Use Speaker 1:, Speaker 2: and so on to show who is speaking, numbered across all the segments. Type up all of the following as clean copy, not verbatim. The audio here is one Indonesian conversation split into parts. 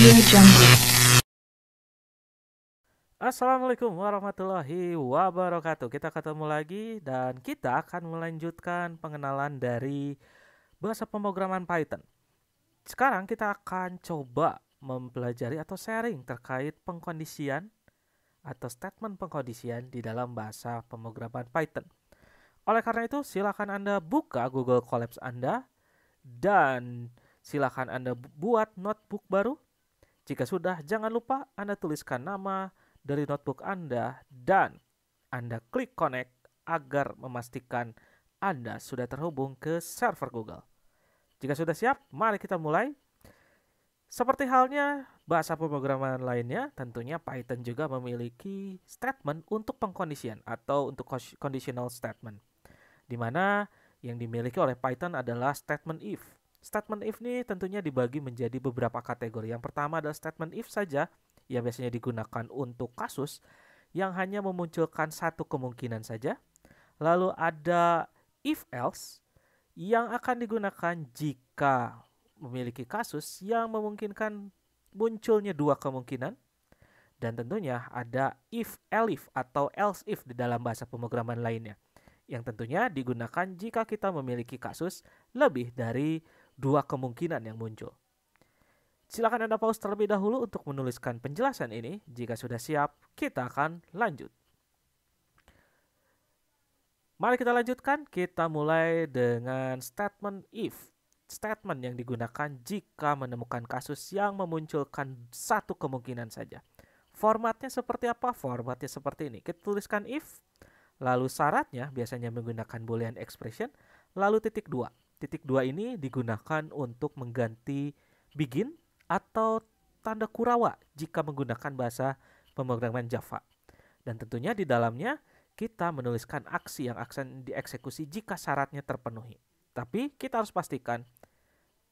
Speaker 1: AudioJungle.
Speaker 2: Assalamualaikum warahmatullahi wabarakatuh. Kita ketemu lagi dan kita akan melanjutkan pengenalan dari bahasa pemrograman Python. Sekarang kita akan coba mempelajari atau sharing terkait pengkondisian atau statement pengkondisian di dalam bahasa pemrograman Python. Oleh karena itu, silakan Anda buka Google Colabs Anda dan silakan Anda buat notebook baru. Jika sudah, jangan lupa Anda tuliskan nama dari notebook Anda dan Anda klik connect agar memastikan Anda sudah terhubung ke server Google. Jika sudah siap, mari kita mulai. Seperti halnya bahasa pemrograman lainnya, tentunya Python juga memiliki statement untuk pengkondisian atau untuk conditional statement, di mana yang dimiliki oleh Python adalah statement if. Statement if ini tentunya dibagi menjadi beberapa kategori. Yang pertama adalah statement if saja, yang biasanya digunakan untuk kasus yang hanya memunculkan satu kemungkinan saja. Lalu ada if else yang akan digunakan jika memiliki kasus yang memungkinkan munculnya dua kemungkinan. Dan tentunya ada if elif atau else if di dalam bahasa pemrograman lainnya, yang tentunya digunakan jika kita memiliki kasus lebih dari dua kemungkinan yang muncul. Silakan Anda pause terlebih dahulu untuk menuliskan penjelasan ini. Jika sudah siap, kita akan lanjut. Mari kita lanjutkan. Kita mulai dengan statement if. Statement yang digunakan jika menemukan kasus yang memunculkan satu kemungkinan saja. Formatnya seperti apa? Formatnya seperti ini. Kita tuliskan if, lalu syaratnya biasanya menggunakan boolean expression, lalu titik 2. Titik 2 ini digunakan untuk mengganti begin atau tanda kurawa jika menggunakan bahasa pemrograman Java. Dan tentunya di dalamnya kita menuliskan aksi yang akan dieksekusi jika syaratnya terpenuhi. Tapi kita harus pastikan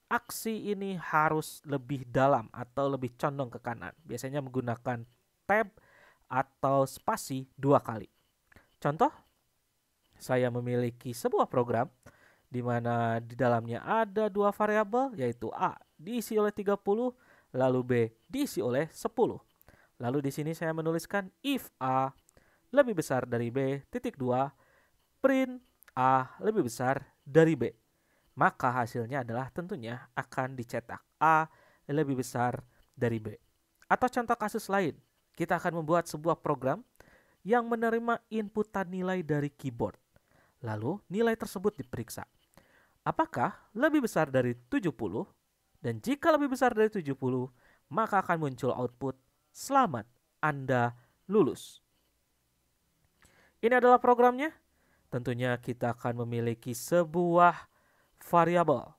Speaker 2: aksi ini harus lebih dalam atau lebih condong ke kanan. Biasanya menggunakan tab atau spasi 2 kali. Contoh, saya memiliki sebuah program di mana di dalamnya ada dua variabel, yaitu A diisi oleh 30, lalu B diisi oleh 10. Lalu di sini saya menuliskan if A lebih besar dari B, titik 2, print A lebih besar dari B. Maka hasilnya adalah tentunya akan dicetak A lebih besar dari B. Atau contoh kasus lain, kita akan membuat sebuah program yang menerima inputan nilai dari keyboard. Lalu nilai tersebut diperiksa. Apakah lebih besar dari 70? Dan jika lebih besar dari 70, maka akan muncul output, selamat, Anda lulus. Ini adalah programnya. Tentunya kita akan memiliki sebuah variabel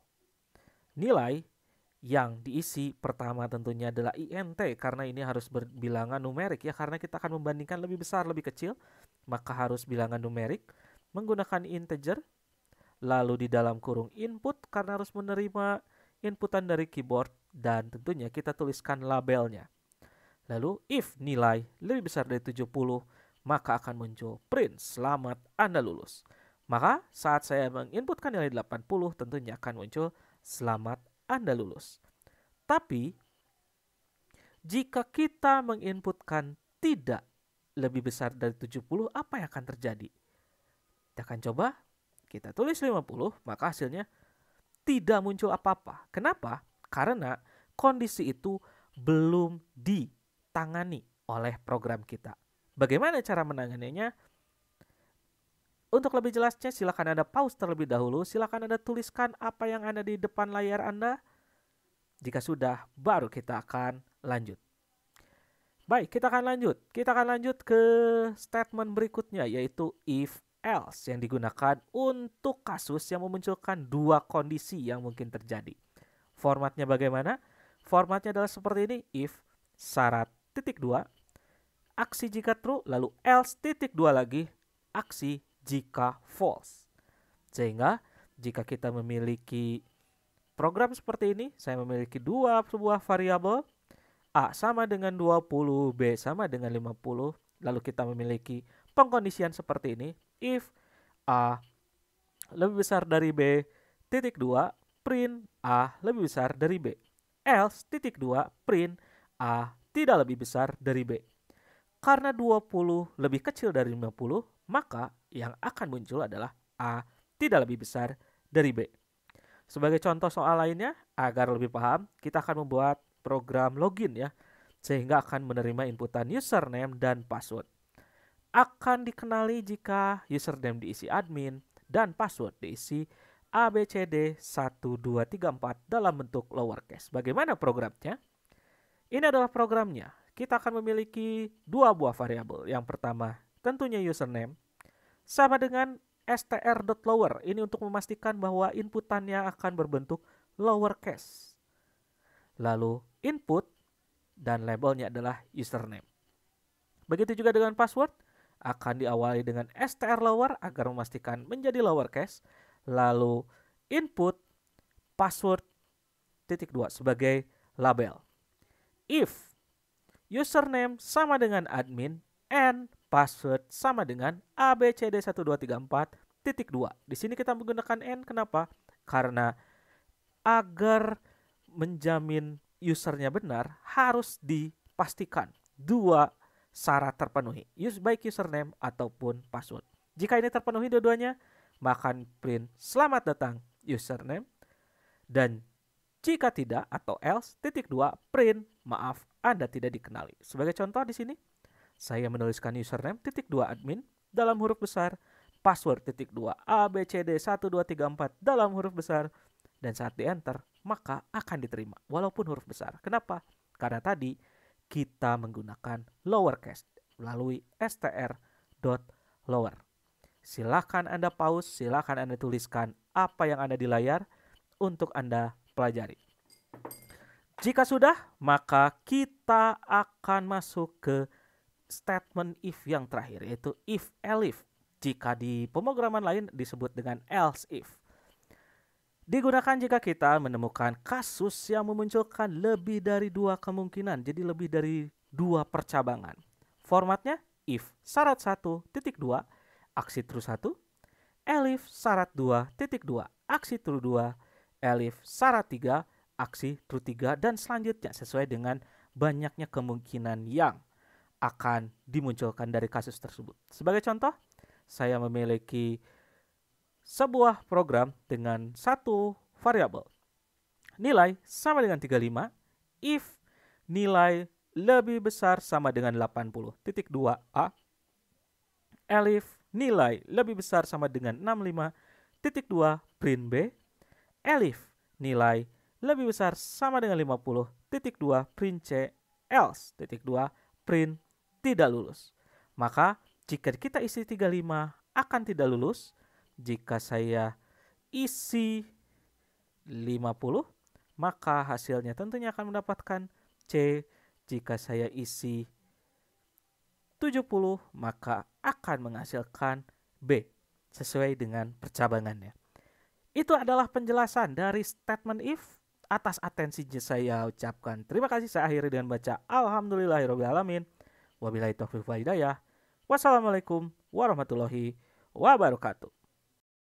Speaker 2: nilai yang diisi pertama tentunya adalah int, karena ini harus berbilangan numerik ya, karena kita akan membandingkan lebih besar lebih kecil, maka harus bilangan numerik menggunakan integer. Lalu di dalam kurung input karena harus menerima inputan dari keyboard, dan tentunya kita tuliskan labelnya. Lalu if nilai lebih besar dari 70, maka akan muncul print selamat Anda lulus. Maka saat saya menginputkan nilai 80, tentunya akan muncul selamat Anda lulus. Tapi jika kita menginputkan tidak lebih besar dari 70, apa yang akan terjadi? Kita akan coba. Kita tulis 50, maka hasilnya tidak muncul apa-apa. Kenapa? Karena kondisi itu belum ditangani oleh program kita. Bagaimana cara menanganinya? Untuk lebih jelasnya, silakan Anda pause terlebih dahulu. Silakan Anda tuliskan apa yang ada di depan layar Anda. Jika sudah, baru kita akan lanjut. Baik, kita akan lanjut. Kita akan lanjut ke statement berikutnya, yaitu if else, yang digunakan untuk kasus yang memunculkan dua kondisi yang mungkin terjadi. Formatnya bagaimana? Formatnya adalah seperti ini. If syarat titik 2, aksi jika true, lalu else titik 2 lagi, aksi jika false. Sehingga jika kita memiliki program seperti ini, saya memiliki sebuah variabel, A sama dengan 20, B sama dengan 50, lalu kita memiliki pengkondisian seperti ini. If A lebih besar dari B, titik 2, print A lebih besar dari B. else titik 2 print A tidak lebih besar dari B. Karena 20 lebih kecil dari 50, maka yang akan muncul adalah A tidak lebih besar dari B. Sebagai contoh soal lainnya, agar lebih paham, kita akan membuat program login ya, sehingga akan menerima inputan username dan password. Akan dikenali jika username diisi admin dan password diisi ABCD1234 dalam bentuk lowercase. Bagaimana programnya? Ini adalah programnya. Kita akan memiliki dua buah variabel. Yang pertama, tentunya username sama dengan str.lower. Ini untuk memastikan bahwa inputannya akan berbentuk lowercase. Lalu input dan labelnya adalah username. Begitu juga dengan password, akan diawali dengan str.lower agar memastikan menjadi lowercase. Lalu input password titik 2 sebagai label. If username sama dengan admin and password sama dengan ABCD1234.2. Di sini kita menggunakan N, kenapa? Karena agar menjamin usernya benar harus dipastikan dua syarat terpenuhi, baik username ataupun password. Jika ini terpenuhi dua-duanya, maka print selamat datang username, dan jika tidak atau else titik 2 print maaf Anda tidak dikenali. Sebagai contoh di sini saya menuliskan username titik 2 admin dalam huruf besar, password titik 2 ABCD1234 dalam huruf besar, dan saat di enter maka akan diterima walaupun huruf besar. Kenapa? Karena tadi kita menggunakan lowercase melalui str.lower. Silakan Anda pause, silakan Anda tuliskan apa yang ada di layar untuk Anda pelajari. Jika sudah, maka kita akan masuk ke statement if yang terakhir, yaitu if-elif. Jika di pemrograman lain disebut dengan else if. Digunakan jika kita menemukan kasus yang memunculkan lebih dari dua kemungkinan, jadi lebih dari dua percabangan. Formatnya if syarat 1.2 aksi true 1, elif syarat 2.2 aksi true 2, elif syarat 3 aksi true 3, dan selanjutnya sesuai dengan banyaknya kemungkinan yang akan dimunculkan dari kasus tersebut. Sebagai contoh, saya memiliki sebuah program dengan satu variabel. Nilai sama dengan 35 if nilai lebih besar sama dengan 80.2a, elif nilai lebih besar sama dengan 65.2 print B, elif nilai lebih besar sama dengan 50.2 print C, else titik 2 print tidak lulus. Maka jika kita isi 35 akan tidak lulus. Jika saya isi 50, maka hasilnya tentunya akan mendapatkan C. Jika saya isi 70, maka akan menghasilkan B sesuai dengan percabangannya. Itu adalah penjelasan dari statement if. Atas atensinya saya ucapkan terima kasih. Saya akhiri dengan baca alhamdulillahirobbilalamin. Wabillahi taufiq wal hidayah. Wassalamualaikum warahmatullahi wabarakatuh.